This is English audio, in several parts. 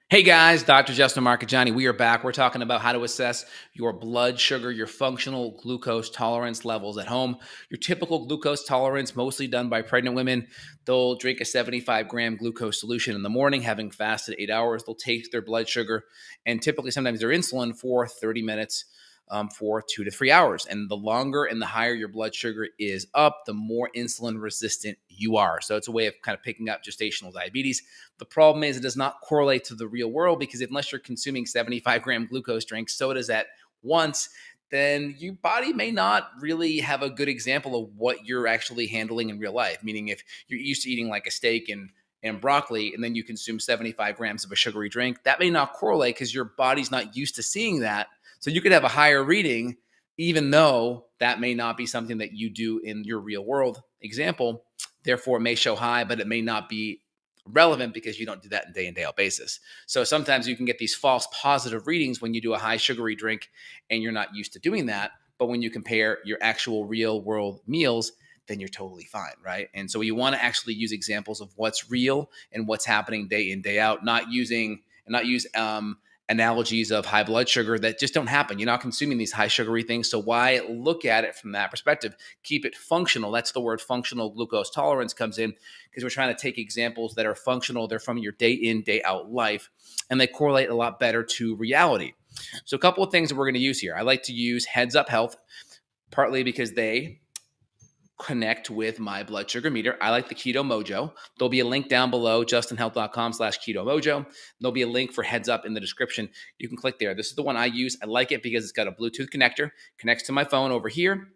Hey guys, Dr. Justin Marchegiani. We are back. We're talking about how to assess your blood sugar, your functional glucose tolerance levels at home. Your typical glucose tolerance, mostly done by pregnant women. They'll drink a 75-gram glucose solution in the morning, having fasted 8 hours. They'll take their blood sugar and typically sometimes their insulin for 30 minutes. For 2 to 3 hours. And the longer and the higher your blood sugar is up, the more insulin resistant you are. So it's a way of kind of picking up gestational diabetes. The problem is it does not correlate to the real world because unless you're consuming 75-gram glucose drinks, sodas at once, then your body may not really have a good example of what you're actually handling in real life. Meaning if you're used to eating like a steak and broccoli, and then you consume 75 grams of a sugary drink, that may not correlate because your body's not used to seeing that. So you could have a higher reading, even though that may not be something that you do in your real world example. Therefore, it may show high, but it may not be relevant because you don't do that in day in, day out basis. So sometimes you can get these false positive readings when you do a high sugary drink and you're not used to doing that. But when you compare your actual real world meals, then you're totally fine, right? And so you want to actually use examples of what's real and what's happening day in, day out, not use analogies of high blood sugar that just don't happen. You're not consuming these high sugary things. So why look at it from that perspective? Keep it functional. That's the word functional glucose tolerance comes in because we're trying to take examples that are functional. They're from your day in, day out life, and they correlate a lot better to reality. So a couple of things that we're going to use here. I like to use Heads Up Health, partly because they connect with my blood sugar meter. I like the Keto Mojo. There'll be a link down below, justinhealth.com/Keto Mojo. There'll be a link for Heads Up in the description. You can click there. This is the one I use. I like it because it's got a Bluetooth connector, connects to my phone over here,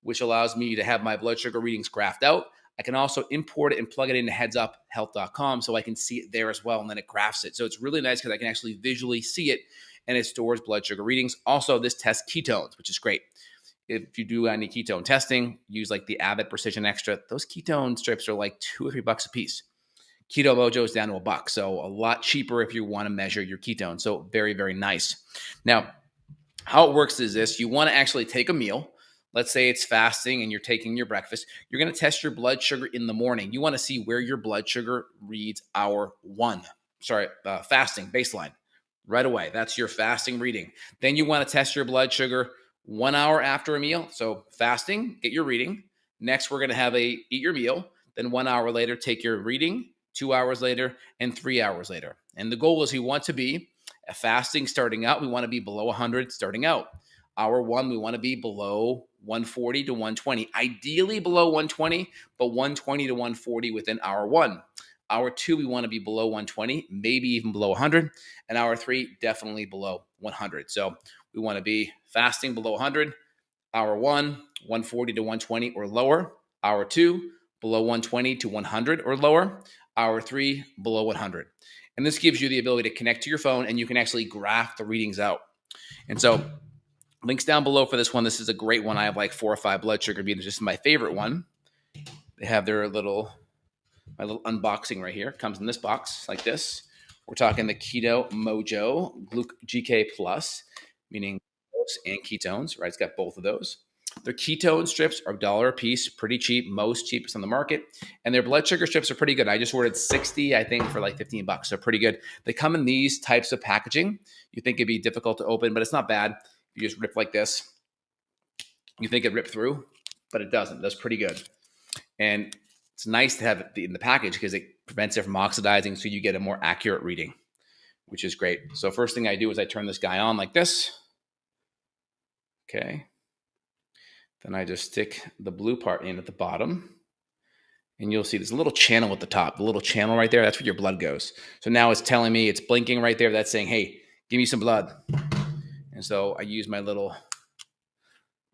which allows me to have my blood sugar readings graphed out. I can also import it and plug it into headsuphealth.com so I can see it there as well, and then it graphs it. So it's really nice because I can actually visually see it, and it stores blood sugar readings. Also, this tests ketones, which is great. If you do any ketone testing, use like the Abbott Precision Extra. Those ketone strips are like $2 or $3 a piece. Keto Mojo is down to $1, so a lot cheaper if you want to measure your ketones. So very, very nice. Now, how it works is this: you want to actually take a meal. Let's say it's fasting and you're taking your breakfast. You're going to test your blood sugar in the morning. You want to see where your blood sugar reads hour one. Fasting baseline right away. That's your fasting reading. Then you want to test your blood sugar 1 hour after a meal. So fasting, get your reading. Next, we're going to have eat your meal. Then 1 hour later, take your reading. 2 hours later, and 3 hours later. And the goal is we want to be fasting starting out. We want to be below 100 starting out. Hour one, we want to be below 140 to 120. Ideally below 120, but 120 to 140 within hour one. Hour two, we want to be below 120, maybe even below 100. And hour three, definitely below 100. So we want to be fasting below 100. Hour one, 140 to 120 or lower. Hour two, below 120 to 100 or lower. Hour three, below 100. And this gives you the ability to connect to your phone and you can actually graph the readings out. And so links down below for this one. This is a great one. I have like 4 or 5 blood sugar meters. This is my favorite one. They have my little unboxing right here. It comes in this box like this. We're talking the Keto Mojo GK Plus, meaning glucose and ketones, right? It's got both of those. Their ketone strips are $1 a piece, pretty cheap, most cheapest on the market. And their blood sugar strips are pretty good. I just ordered 60, I think, for like $15. They're pretty good. They come in these types of packaging. You think it'd be difficult to open, but it's not bad. You just rip like this. You think it ripped through, but it doesn't. That's pretty good. And it's nice to have it in the package because it prevents it from oxidizing, so you get a more accurate reading, which is great. So first thing I do is I turn this guy on like this. Okay. Then I just stick the blue part in at the bottom. And you'll see there's a little channel at the top. The little channel right there, that's where your blood goes. So now it's telling me, it's blinking right there. That's saying, hey, give me some blood. And so I use my little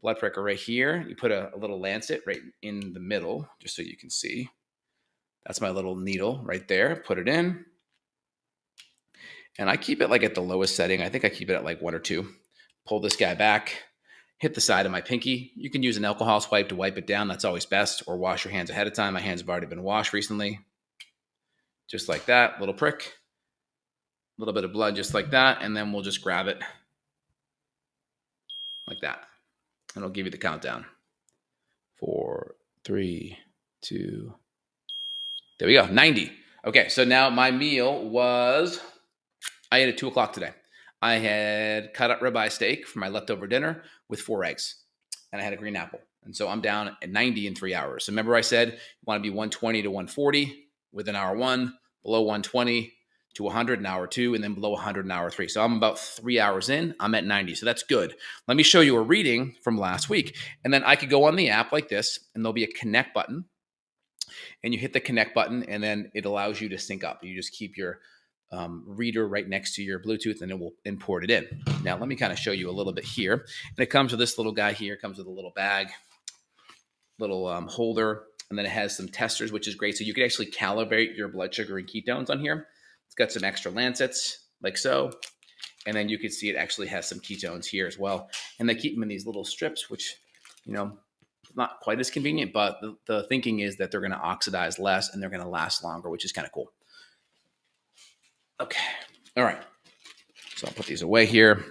blood pricker right here. You put a little lancet right in the middle, just so you can see. That's my little needle right there. Put it in. And I keep it like at the lowest setting. I think I keep it at like 1 or 2. Pull this guy back. Hit the side of my pinky. You can use an alcohol swipe to wipe it down. That's always best. Or wash your hands ahead of time. My hands have already been washed recently. Just like that. Little prick. A little bit of blood just like that. And then we'll just grab it like that. And I'll give you the countdown. 4, 3, 2. There we go. 90. Okay, so now my meal was, I ate at 2 o'clock today. I had cut up ribeye steak for my leftover dinner with 4 eggs, and I had a green apple. And so I'm down at 90 in 3 hours. So remember I said you want to be 120 to 140 within hour one, below 120 to 100 in hour two, and then below 100 in hour three. So I'm about 3 hours in. I'm at 90. So that's good. Let me show you a reading from last week. And then I could go on the app like this, and there'll be a connect button. And you hit the connect button, and then it allows you to sync up. You just keep your reader right next to your Bluetooth, and it will import it in. Now, let me kind of show you a little bit here. And it comes with this little guy here. It comes with a little bag, little holder, and then it has some testers, which is great. So you can actually calibrate your blood sugar and ketones on here. It's got some extra lancets, like so. And then you can see it actually has some ketones here as well. And they keep them in these little strips, which, not quite as convenient, but the thinking is that they're going to oxidize less and they're going to last longer, which is kind of cool. Okay. All right. So I'll put these away here.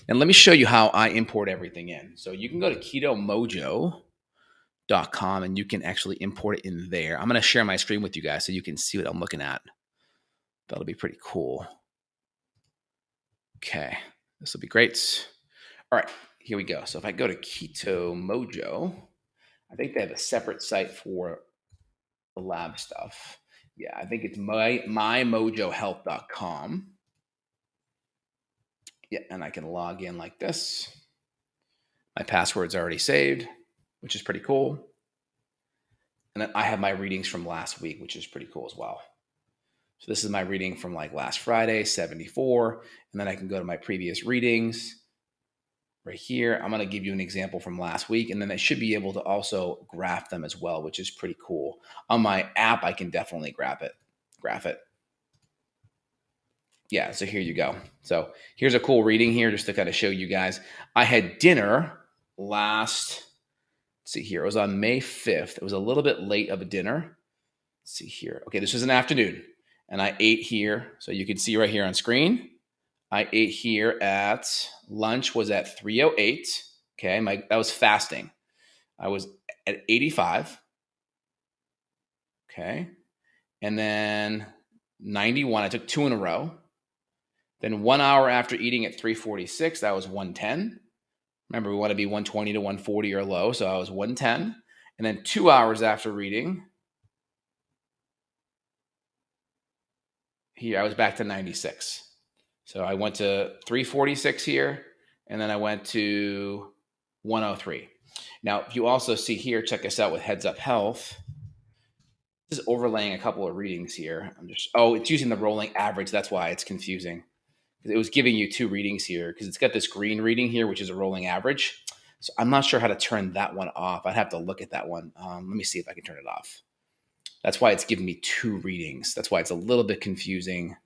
And let me show you how I import everything in. So you can go to ketomojo.com and you can actually import it in there. I'm going to share my screen with you guys so you can see what I'm looking at. That'll be pretty cool. Okay. This will be great. All right. Here we go. So if I go to Keto Mojo, I think they have a separate site for the lab stuff. Yeah, I think it's mymojohealth.com. Yeah, and I can log in like this. My password's already saved, which is pretty cool. And then I have my readings from last week, which is pretty cool as well. So this is my reading from like last Friday, 74. And then I can go to my previous readings right here. I'm going to give you an example from last week, and then I should be able to also graph them as well, which is pretty cool. On my app, I can definitely graph it. Yeah, so here you go. So here's a cool reading here just to kind of show you guys. I had dinner let's see here. It was on May 5th. It was a little bit late of a dinner. Let's see here. Okay, this was an afternoon, and I ate here. So you can see right here on screen. I ate here at lunch was at 3:08. Okay, that was fasting. I was at 85. Okay, and then 91. I took 2 in a row. Then 1 hour after eating at 3:46, that was 110. Remember, we want to be 120 to 140 or low, so I was 110. And then 2 hours after eating, here I was back to 96. So I went to 346 here, and then I went to 103. Now, if you also see here, check us out with Heads Up Health. This is overlaying a couple of readings here. It's using the rolling average. That's why it's confusing. It was giving you 2 readings here because it's got this green reading here, which is a rolling average. So I'm not sure how to turn that one off. I'd have to look at that one. Let me see if I can turn it off. That's why it's giving me 2 readings. That's why it's a little bit confusing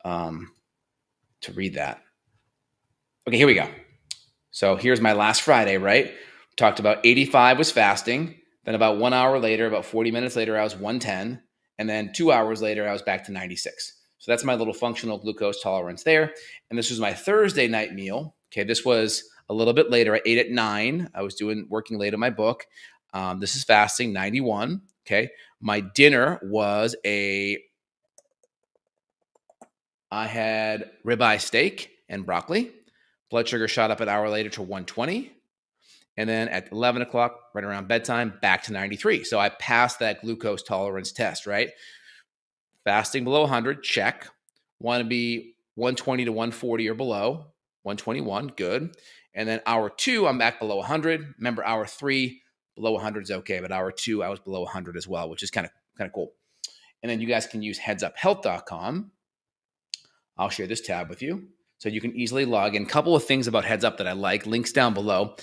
to read that. Okay, here we go. So here's my last Friday, right? We talked about 85 was fasting. Then about 1 hour later, about 40 minutes later, I was 110. And then 2 hours later, I was back to 96. So that's my little functional glucose tolerance there. And this was my Thursday night meal. Okay, this was a little bit later. I ate at 9. I was working late on my book. This is fasting, 91. Okay, my dinner was I had ribeye steak and broccoli. Blood sugar shot up an hour later to 120. And then at 11 o'clock, right around bedtime, back to 93. So I passed that glucose tolerance test, right? Fasting below 100, check. Want to be 120 to 140 or below, 121, good. And then hour 2, I'm back below 100. Remember, hour 3, below 100 is okay, but hour 2, I was below 100 as well, which is kind of cool. And then you guys can use headsuphealth.com. I'll share this tab with you so you can easily log in. A couple of things about Heads Up that I like, links down below.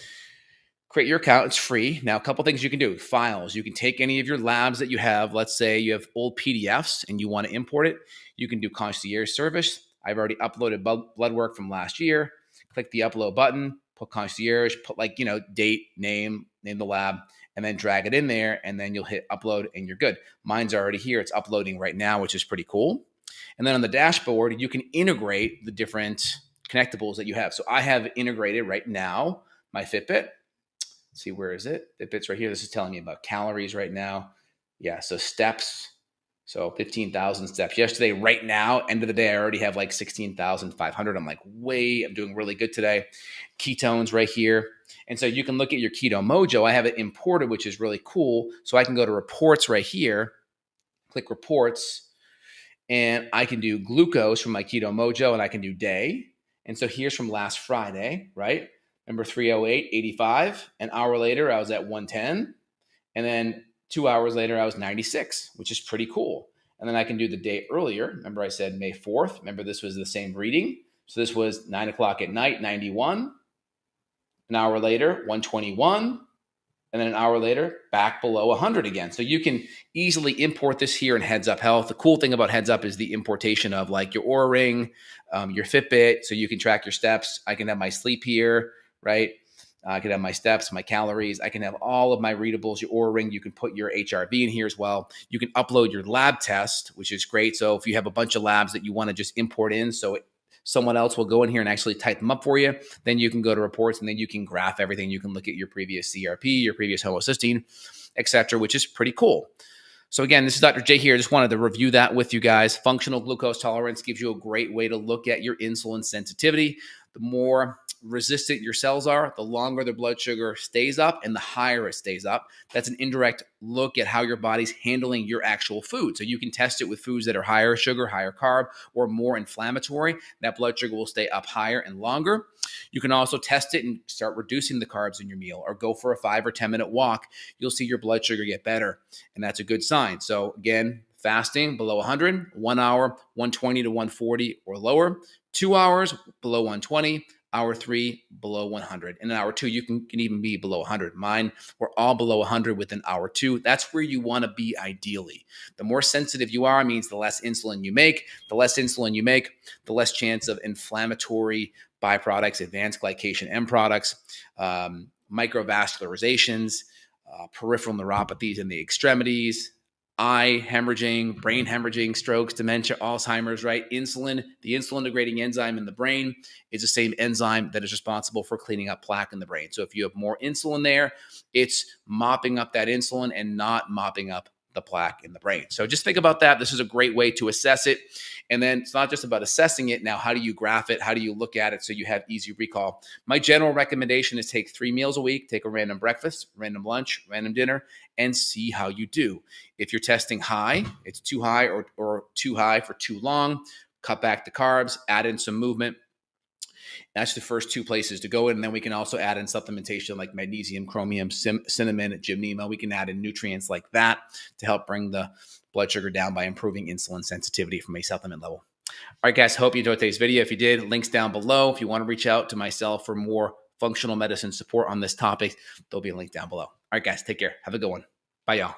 Create your account. It's free. Now, a couple things you can do. Files. You can take any of your labs that you have. Let's say you have old PDFs and you want to import it. You can do concierge service. I've already uploaded blood work from last year. Click the upload button, put concierge, put date, name the lab, and then drag it in there, and then you'll hit upload and you're good. Mine's already here. It's uploading right now, which is pretty cool. And then on the dashboard, you can integrate the different connectables that you have. So I have integrated right now my Fitbit. Let's see, where is it? Fitbit's right here. This is telling me about calories right now. Yeah, so steps, So 15,000 steps yesterday. Right now, end of the day, I already have like 16,500. I'm like, I'm doing really good today. Ketones right here. And so you can look at your Keto Mojo. I have it imported, which is really cool. So I can go to reports right here, click reports, and I can do glucose from my Keto Mojo, and I can do day. And so here's from last Friday, right? Remember 308.85. An hour later, I was at 110. And then 2 hours later, I was 96, which is pretty cool. And then I can do the day earlier. Remember, I said May 4th. Remember, this was the same reading. So this was 9 o'clock at night, 91. An hour later, 121. And then an hour later, back below 100 again. So you can easily import this here in Heads Up Health. The cool thing about Heads Up is the importation of like your Oura Ring, your Fitbit, so you can track your steps. I can have my sleep here, right? I can have my steps, my calories. I can have all of my readables, your Oura Ring. You can put your HRV in here as well. You can upload your lab test, which is great. So if you have a bunch of labs that you want to just import in, someone else will go in here and actually type them up for you. Then you can go to reports and then you can graph everything. You can look at your previous CRP, your previous homocysteine, etc., which is pretty cool. So again, this is Dr. J here. I just wanted to review that with you guys. Functional glucose tolerance gives you a great way to look at your insulin sensitivity. The more resistant your cells are, the longer the blood sugar stays up and the higher it stays up. That's an indirect look at how your body's handling your actual food. So you can test it with foods that are higher sugar, higher carb, or more inflammatory. That blood sugar will stay up higher and longer. You can also test it and start reducing the carbs in your meal or go for a 5 or 10 minute walk. You'll see your blood sugar get better, and that's a good sign. So again, fasting below 100, 1 hour, 120 to 140 or lower, 2 hours below 120, hour 3 below 100. And in hour 2, you can even be below 100. Mine were all below 100 within hour 2. That's where you want to be ideally. The more sensitive you are means the less insulin you make. The less insulin you make, the less chance of inflammatory byproducts, advanced glycation end products, microvascularizations, peripheral neuropathies in the extremities, eye hemorrhaging, brain hemorrhaging, strokes, dementia, Alzheimer's, right? Insulin, the insulin degrading enzyme in the brain is the same enzyme that is responsible for cleaning up plaque in the brain. So if you have more insulin there, it's mopping up that insulin and not mopping up the plaque in the brain. So just think about that. This is a great way to assess it. And then it's not just about assessing it. Now, how do you graph it? How do you look at it so you have easy recall? My general recommendation is take 3 meals a week, take a random breakfast, random lunch, random dinner, and see how you do. If you're testing high, it's too high or too high for too long, cut back the carbs, add in some movement. That's the first 2 places to go in. And then we can also add in supplementation like magnesium, chromium, cinnamon, gymnema. We can add in nutrients like that to help bring the blood sugar down by improving insulin sensitivity from a supplement level. All right, guys, hope you enjoyed today's video. If you did, links down below. If you want to reach out to myself for more functional medicine support on this topic, there'll be a link down below. All right, guys, take care. Have a good one. Bye, y'all.